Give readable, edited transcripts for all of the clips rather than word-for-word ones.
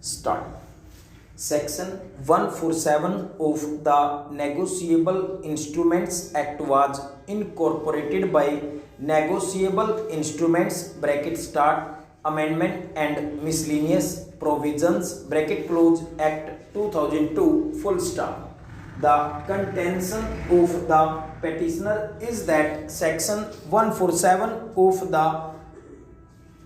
Start. Section 147 of the Negotiable Instruments Act was incorporated by Negotiable Instruments (start) Amendment and Miscellaneous Provisions (close) Act 2002 full stop. The contention of the petitioner is that Section 147 of the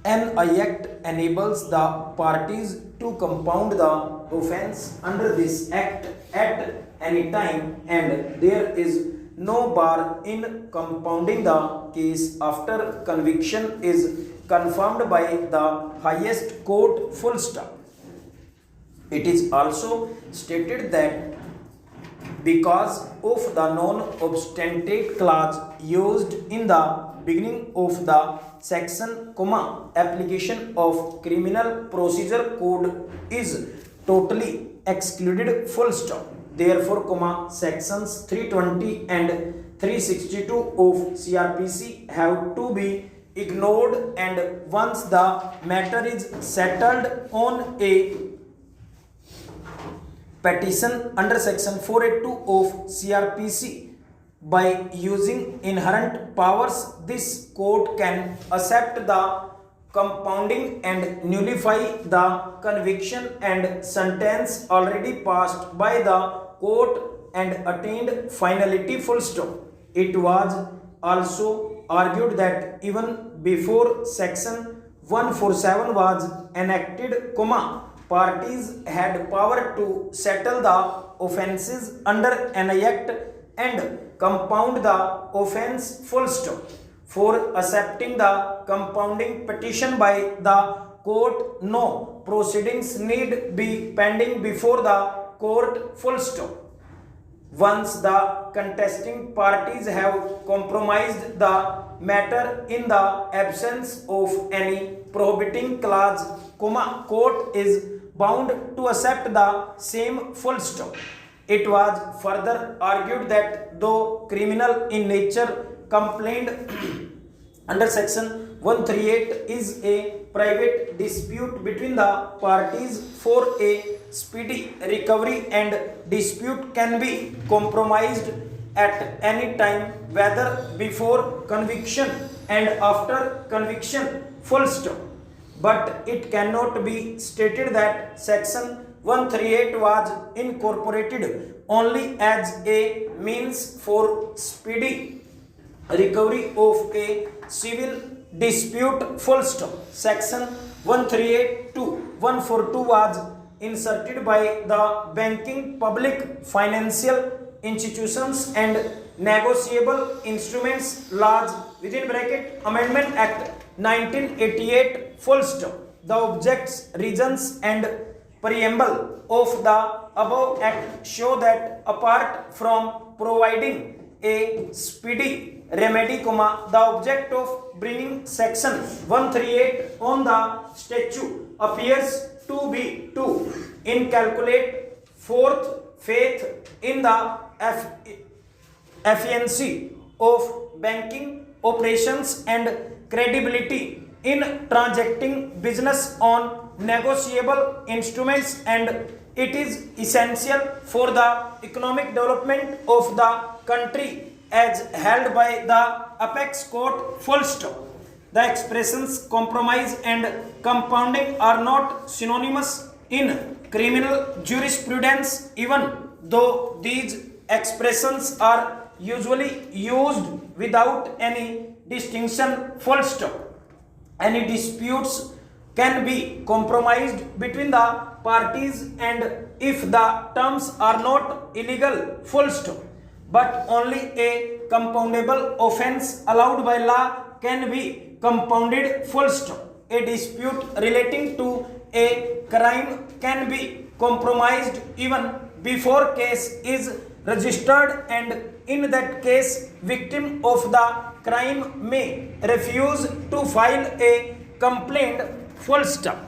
NI Act enables the parties to compound the offence under this Act at any time, and there is no bar in compounding the case after conviction is confirmed by the highest court full stop. It is also stated that because of the non-obstantive clause used in the beginning of the section, application of criminal procedure code is totally excluded full stop. Therefore, sections 320 and 362 of CRPC have to be ignored, and once the matter is settled on a petition under section 482 of CRPC by using inherent powers, this court can accept the compounding and nullify the conviction and sentence already passed by the court and attained finality full stop. It was also argued that even before section 147 was enacted, parties had power to settle the offences under an act and compound the offence full stop. For accepting the compounding petition by the court, no proceedings need be pending before the court full stop. Once the contesting parties have compromised the matter in the absence of any prohibiting clause, court is bound to accept the same full stop. It was further argued that though criminal in nature, complaint under section 138 is a private dispute between the parties for a speedy recovery, and dispute can be compromised at any time, whether before conviction and after conviction full stop. But it cannot be stated that section 138 was incorporated only as a means for speedy recovery of a civil dispute full stop. Section 138 to 142 was inserted by the Banking, Public Financial Institutions and Negotiable Instruments Laws Amendment Act 1988 full stop. The objects, reasons and preamble of the above act show that apart from providing a speedy remedy, the object of bringing section 138 on the statute appears to be to inculcate forth faith in the efficiency of banking operations and credibility in transacting business on negotiable instruments, and it is essential for the economic development of the country as held by the apex court full stop. The expressions compromise and compounding are not synonymous in criminal jurisprudence, even though these expressions are usually used without any distinction full stop. Any disputes can be compromised between the parties, and if the terms are not illegal full stop, but only a compoundable offence allowed by law can be compounded full stop. A dispute relating to a crime can be compromised even before case is registered, and in that case victim of the crime may refuse to file a complaint full stop.